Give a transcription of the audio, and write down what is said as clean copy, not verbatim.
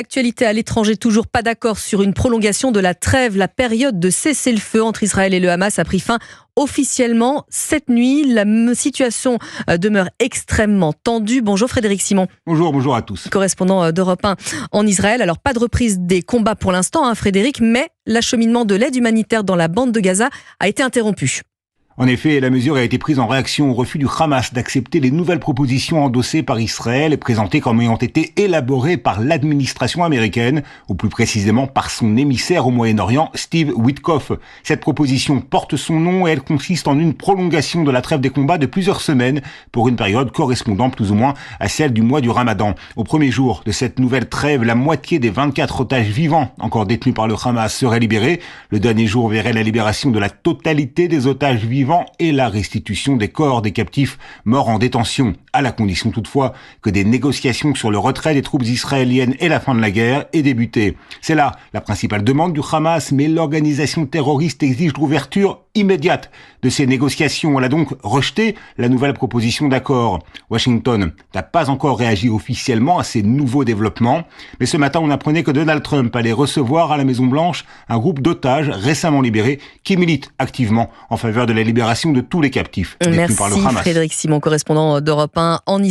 Actualité à l'étranger, toujours pas d'accord sur une prolongation de la trêve. La période de cessez-le-feu entre Israël et le Hamas a pris fin officiellement cette nuit. La situation demeure extrêmement tendue. Bonjour Frédéric Simon. Bonjour à tous. Correspondant d'Europe 1 en Israël. Alors pas de reprise des combats pour l'instant, Frédéric, mais l'acheminement de l'aide humanitaire dans la bande de Gaza a été interrompu. En effet, la mesure a été prise en réaction au refus du Hamas d'accepter les nouvelles propositions endossées par Israël et présentées comme ayant été élaborées par l'administration américaine, ou plus précisément par son émissaire au Moyen-Orient, Steve Witkoff. Cette proposition porte son nom et elle consiste en une prolongation de la trêve des combats de plusieurs semaines pour une période correspondant plus ou moins à celle du mois du Ramadan. Au premier jour de cette nouvelle trêve, la moitié des 24 otages vivants encore détenus par le Hamas seraient libérés. Le dernier jour verrait la libération de la totalité des otages vivants et la restitution des corps des captifs morts en détention, à la condition toutefois que des négociations sur le retrait des troupes israéliennes et la fin de la guerre aient débuté. C'est là la principale demande du Hamas, mais l'organisation terroriste exige l'ouverture immédiate de ces négociations. Elle a donc rejeté la nouvelle proposition d'accord. Washington n'a pas encore réagi officiellement à ces nouveaux développements, mais ce matin on apprenait que Donald Trump allait recevoir à la Maison-Blanche un groupe d'otages récemment libérés qui milite activement en faveur de la libération de tous les captifs détenus par le Hamas. Merci Frédéric Simon, correspondant d'Europe 1 en Israël.